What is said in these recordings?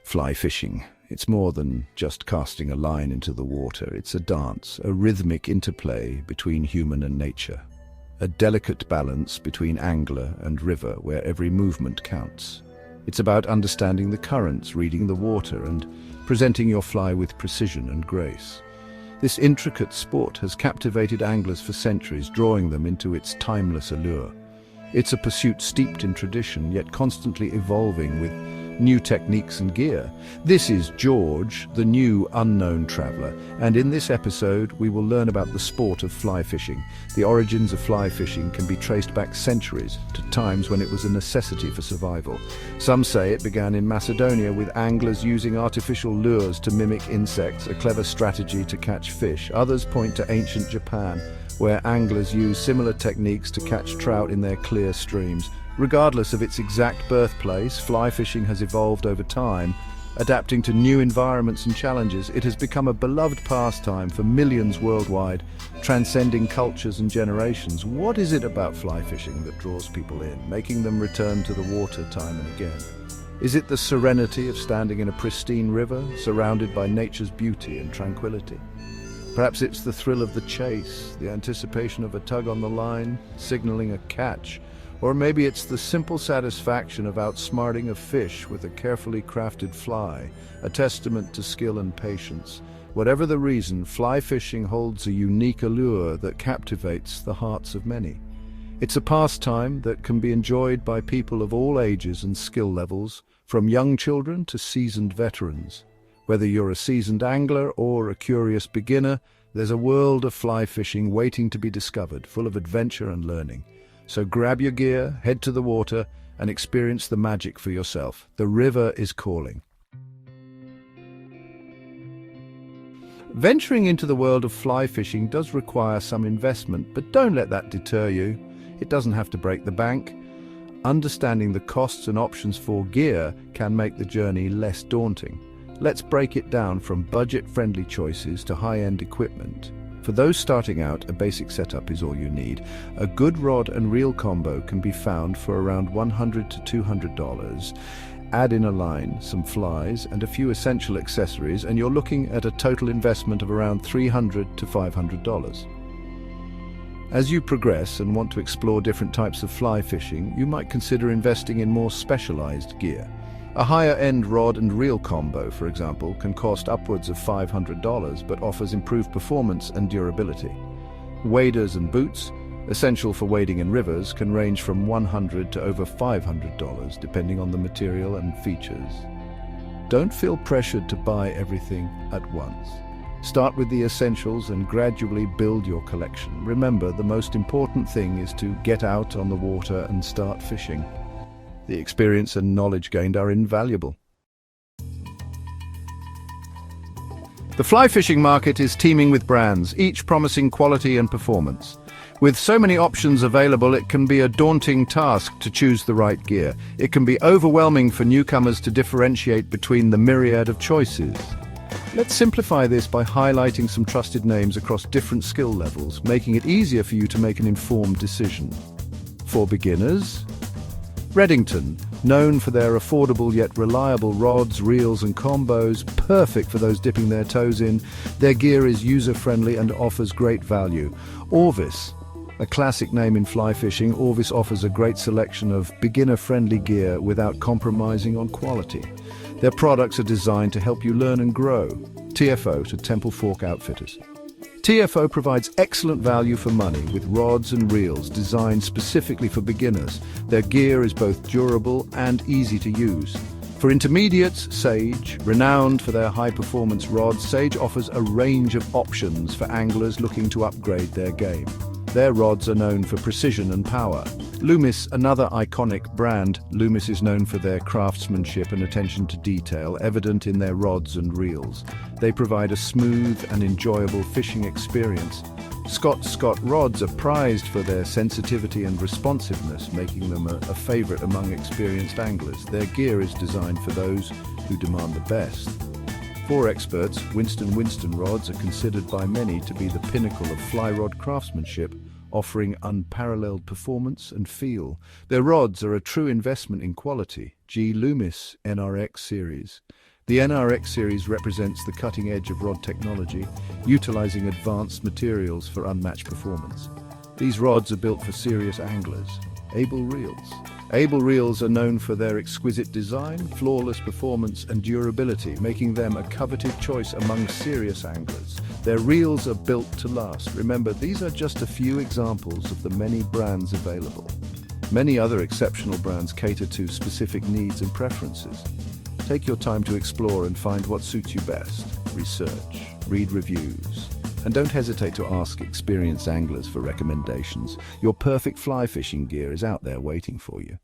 Fly fishing. It's more than just casting a line into the water. It's a dance, a rhythmic interplay between human and nature. A delicate balance between angler and river where every movement counts. It's about understanding the currents, reading the water, and presenting your fly with precision and grace. This intricate sport has captivated anglers for centuries, drawing them into its timeless allure. It's a pursuit steeped in tradition, yet constantly evolving with new techniques and gear. This is George, the new unknown traveler, and in this episode we will learn about the sport of fly fishing. The origins of fly fishing can be traced back centuries to times when it was a necessity for survival. Some say it began in Macedonia with anglers using artificial lures to mimic insects, a clever strategy to catch fish. Others point to ancient Japan, where anglers used similar techniques to catch trout in their clear streams. Regardless of its exact birthplace, fly fishing has evolved over time, adapting to new environments and challenges. It has become a beloved pastime for millions worldwide, transcending cultures and generations. What is it about fly fishing that draws people in, making them return to the water time and again? Is it the serenity of standing in a pristine river, surrounded by nature's beauty and tranquility? Perhaps it's the thrill of the chase, the anticipation of a tug on the line, signaling a catch. Or maybe it's the simple satisfaction of outsmarting a fish with a carefully crafted fly, a testament to skill and patience. Whatever the reason, fly fishing holds a unique allure that captivates the hearts of many. It's a pastime that can be enjoyed by people of all ages and skill levels, from young children to seasoned veterans. Whether you're a seasoned angler or a curious beginner, there's a world of fly fishing waiting to be discovered, full of adventure and learning. So grab your gear, head to the water, and experience the magic for yourself. The river is calling. Venturing into the world of fly fishing does require some investment, but don't let that deter you. It doesn't have to break the bank. Understanding the costs and options for gear can make the journey less daunting. Let's break it down from budget-friendly choices to high-end equipment. For those starting out, a basic setup is all you need. A good rod and reel combo can be found for around $100 to $200. Add in a line, some flies, and a few essential accessories, and you're looking at a total investment of around $300 to $500. As you progress and want to explore different types of fly fishing, you might consider investing in more specialized gear. A higher-end rod and reel combo, for example, can cost upwards of $500 but offers improved performance and durability. Waders and boots, essential for wading in rivers, can range from $100 to over $500 depending on the material and features. Don't feel pressured to buy everything at once. Start with the essentials and gradually build your collection. Remember, the most important thing is to get out on the water and start fishing. The experience and knowledge gained are invaluable. The fly fishing market is teeming with brands, each promising quality and performance. With so many options available, it can be a daunting task to choose the right gear. It can be overwhelming for newcomers to differentiate between the myriad of choices. Let's simplify this by highlighting some trusted names across different skill levels, making it easier for you to make an informed decision. For beginners, Redington, known for their affordable yet reliable rods, reels and combos, perfect for those dipping their toes in. Their gear is user-friendly and offers great value. Orvis, a classic name in fly fishing, Orvis offers a great selection of beginner-friendly gear without compromising on quality. Their products are designed to help you learn and grow. TFO to Temple Fork Outfitters. TFO provides excellent value for money with rods and reels designed specifically for beginners. Their gear is both durable and easy to use. For intermediates, Sage, renowned for their high-performance rods, Sage offers a range of options for anglers looking to upgrade their game. Their rods are known for precision and power. Loomis, another iconic brand, Loomis is known for their craftsmanship and attention to detail, evident in their rods and reels. They provide a smooth and enjoyable fishing experience. Scott rods are prized for their sensitivity and responsiveness, making them a favorite among experienced anglers. Their gear is designed for those who demand the best. For experts, Winston rods are considered by many to be the pinnacle of fly rod craftsmanship, offering unparalleled performance and feel. Their rods are a true investment in quality. Loomis NRX series. The NRX series represents the cutting edge of rod technology, utilizing advanced materials for unmatched performance. These rods are built for serious anglers. Able reels. Able reels are known for their exquisite design, flawless performance, and durability, making them a coveted choice among serious anglers. Their reels are built to last. Remember, these are just a few examples of the many brands available. Many other exceptional brands cater to specific needs and preferences. Take your time to explore and find what suits you best. Research, read reviews, and don't hesitate to ask experienced anglers for recommendations. Your perfect fly fishing gear is out there waiting for you.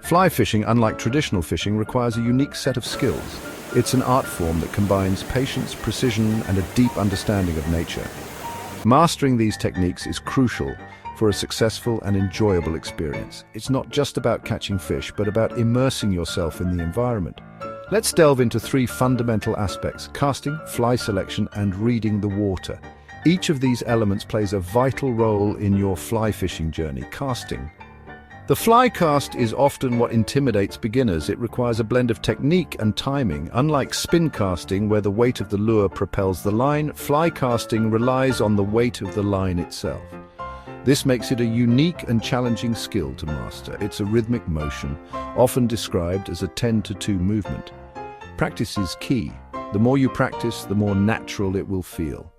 Fly fishing, unlike traditional fishing, requires a unique set of skills. It's an art form that combines patience, precision, and a deep understanding of nature. Mastering these techniques is crucial for a successful and enjoyable experience. It's not just about catching fish, but about immersing yourself in the environment. Let's delve into three fundamental aspects: casting, fly selection, and reading the water. Each of these elements plays a vital role in your fly fishing journey. Casting. The fly cast is often what intimidates beginners. It requires a blend of technique and timing. Unlike spin casting, where the weight of the lure propels the line, fly casting relies on the weight of the line itself. This makes it a unique and challenging skill to master. It's a rhythmic motion, often described as a 10-to-2 movement. Practice is key. The more you practice, the more natural it will feel.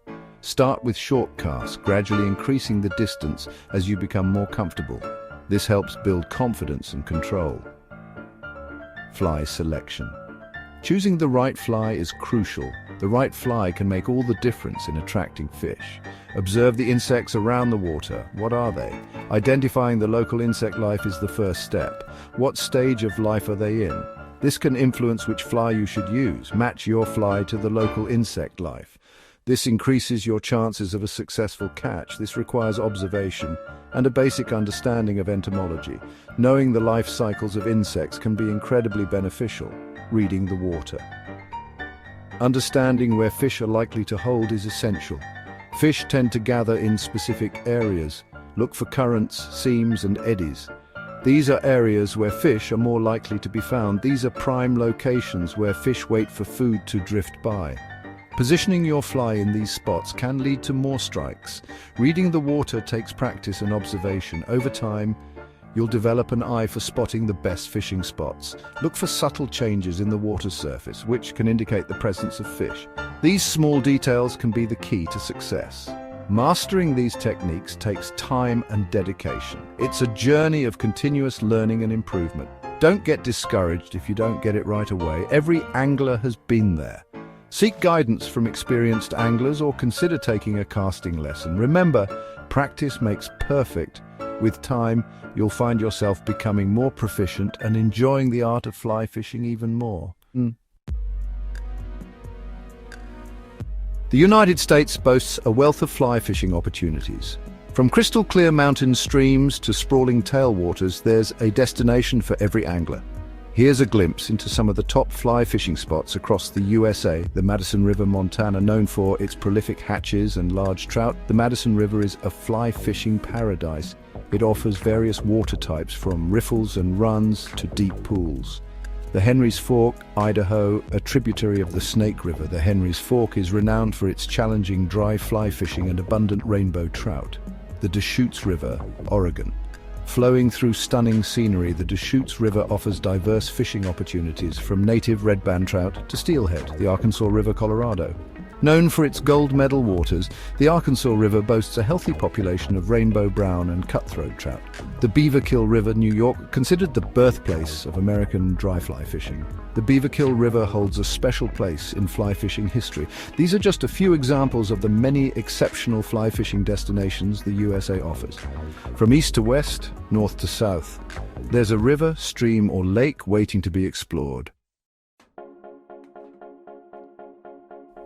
Start with short casts, gradually increasing the distance as you become more comfortable. This helps build confidence and control. Fly selection. Choosing the right fly is crucial. The right fly can make all the difference in attracting fish. Observe the insects around the water. What are they? Identifying the local insect life is the first step. What stage of life are they in? This can influence which fly you should use. Match your fly to the local insect life. This increases your chances of a successful catch. This requires observation and a basic understanding of entomology. Knowing the life cycles of insects can be incredibly beneficial. Reading the water. Understanding where fish are likely to hold is essential. Fish tend to gather in specific areas. Look for currents, seams, and eddies. These are areas where fish are more likely to be found. These are prime locations where fish wait for food to drift by. Positioning your fly in these spots can lead to more strikes. Reading the water takes practice and observation. Over time, you'll develop an eye for spotting the best fishing spots. Look for subtle changes in the water surface, which can indicate the presence of fish. These small details can be the key to success. Mastering these techniques takes time and dedication. It's a journey of continuous learning and improvement. Don't get discouraged if you don't get it right away. Every angler has been there. Seek guidance from experienced anglers or consider taking a casting lesson. Remember, practice makes perfect. With time, you'll find yourself becoming more proficient and enjoying the art of fly fishing even more. The United States boasts a wealth of fly fishing opportunities. From crystal clear mountain streams to sprawling tailwaters, there's a destination for every angler. Here's a glimpse into some of the top fly fishing spots across the USA. The Madison River, Montana, known for its prolific hatches and large trout. The Madison River is a fly fishing paradise. It offers various water types from riffles and runs to deep pools. The Henry's Fork, Idaho, a tributary of the Snake River. The Henry's Fork is renowned for its challenging dry fly fishing and abundant rainbow trout. The Deschutes River, Oregon. Flowing through stunning scenery, the Deschutes River offers diverse fishing opportunities from native red band trout to steelhead. The Arkansas River, Colorado. Known for its gold medal waters, the Arkansas River boasts a healthy population of rainbow brown and cutthroat trout. The Beaverkill River, New York, considered the birthplace of American dry fly fishing. The Beaverkill River holds a special place in fly fishing history. These are just a few examples of the many exceptional fly fishing destinations the USA offers. From east to west, north to south, there's a river, stream, or lake waiting to be explored.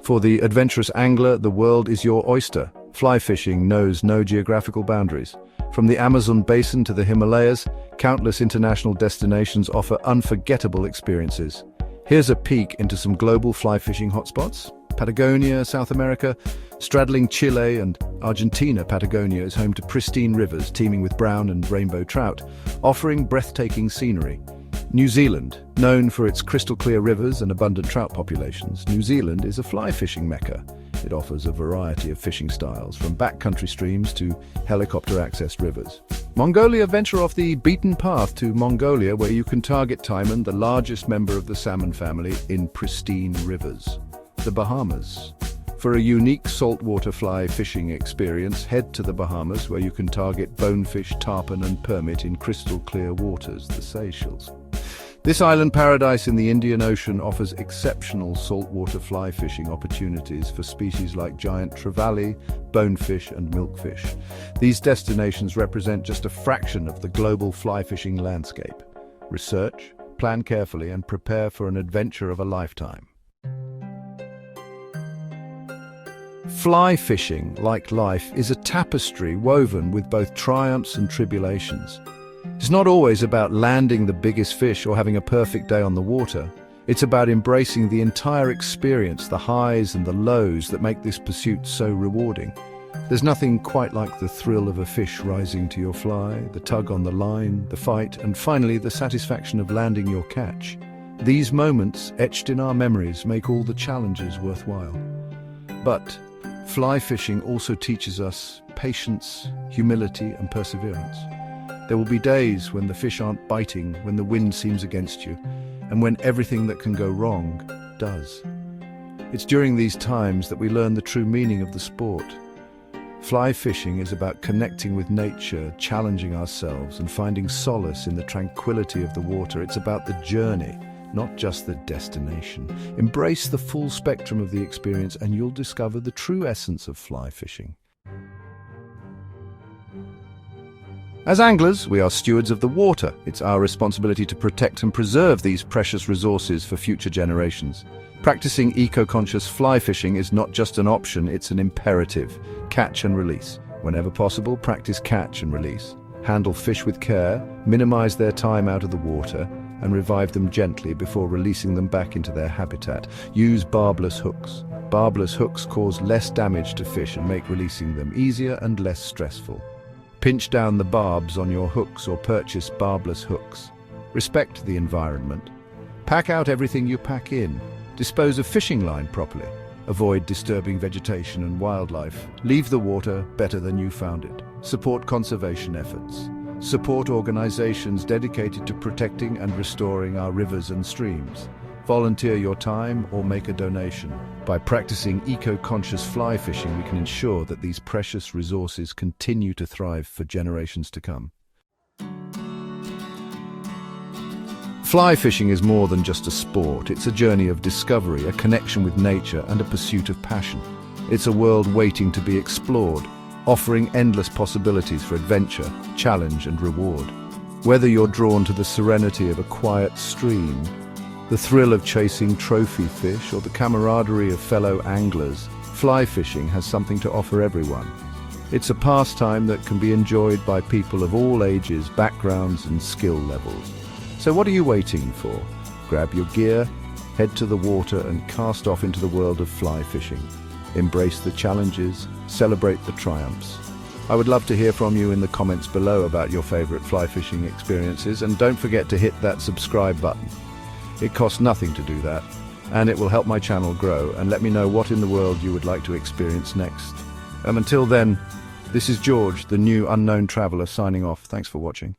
For the adventurous angler, the world is your oyster. Fly fishing knows no geographical boundaries. From the Amazon basin to the Himalayas, countless international destinations offer unforgettable experiences. Here's a peek into some global fly fishing hotspots. Patagonia, South America. Straddling Chile and Argentina, Patagonia is home to pristine rivers teeming with brown and rainbow trout, offering breathtaking scenery. New Zealand, known for its crystal-clear rivers and abundant trout populations, New Zealand is a fly fishing mecca. It offers a variety of fishing styles, from backcountry streams to helicopter-accessed rivers. Mongolia, venture off the beaten path to Mongolia, where you can target taimen, the largest member of the salmon family, in pristine rivers. The Bahamas. For a unique saltwater fly fishing experience, head to the Bahamas, where you can target bonefish, tarpon and permit in crystal-clear waters, the Seychelles. This island paradise in the Indian Ocean offers exceptional saltwater fly fishing opportunities for species like giant trevally, bonefish and milkfish. These destinations represent just a fraction of the global fly fishing landscape. Research, plan carefully and prepare for an adventure of a lifetime. Fly fishing, like life, is a tapestry woven with both triumphs and tribulations. It's not always about landing the biggest fish or having a perfect day on the water. It's about embracing the entire experience, the highs and the lows that make this pursuit so rewarding. There's nothing quite like the thrill of a fish rising to your fly, the tug on the line, the fight, and finally the satisfaction of landing your catch. These moments, etched in our memories, make all the challenges worthwhile. But fly fishing also teaches us patience, humility, and perseverance. There will be days when the fish aren't biting, when the wind seems against you, and when everything that can go wrong does. It's during these times that we learn the true meaning of the sport. Fly fishing is about connecting with nature, challenging ourselves, and finding solace in the tranquility of the water. It's about the journey, not just the destination. Embrace the full spectrum of the experience and you'll discover the true essence of fly fishing. As anglers, we are stewards of the water. It's our responsibility to protect and preserve these precious resources for future generations. Practicing eco-conscious fly fishing is not just an option, it's an imperative. Catch and release. Whenever possible, practice catch and release. Handle fish with care, minimize their time out of the water, and revive them gently before releasing them back into their habitat. Use barbless hooks. Barbless hooks cause less damage to fish and make releasing them easier and less stressful. Pinch down the barbs on your hooks or purchase barbless hooks. Respect the environment. Pack out everything you pack in. Dispose of fishing line properly. Avoid disturbing vegetation and wildlife. Leave the water better than you found it. Support conservation efforts. Support organizations dedicated to protecting and restoring our rivers and streams. Volunteer your time or make a donation. By practicing eco-conscious fly fishing, we can ensure that these precious resources continue to thrive for generations to come. Fly fishing is more than just a sport. It's a journey of discovery, a connection with nature, and a pursuit of passion. It's a world waiting to be explored, offering endless possibilities for adventure, challenge, and reward. Whether you're drawn to the serenity of a quiet stream, the thrill of chasing trophy fish, or the camaraderie of fellow anglers, fly fishing has something to offer everyone. It's a pastime that can be enjoyed by people of all ages, backgrounds, and skill levels. So what are you waiting for? Grab your gear, head to the water, and cast off into the world of fly fishing. Embrace the challenges, celebrate the triumphs. I would love to hear from you in the comments below about your favorite fly fishing experiences, and don't forget to hit that subscribe button. It costs nothing to do that, and it will help my channel grow, and let me know what in the world you would like to experience next. Until then, this is George, the new unknown traveler, signing off. Thanks for watching.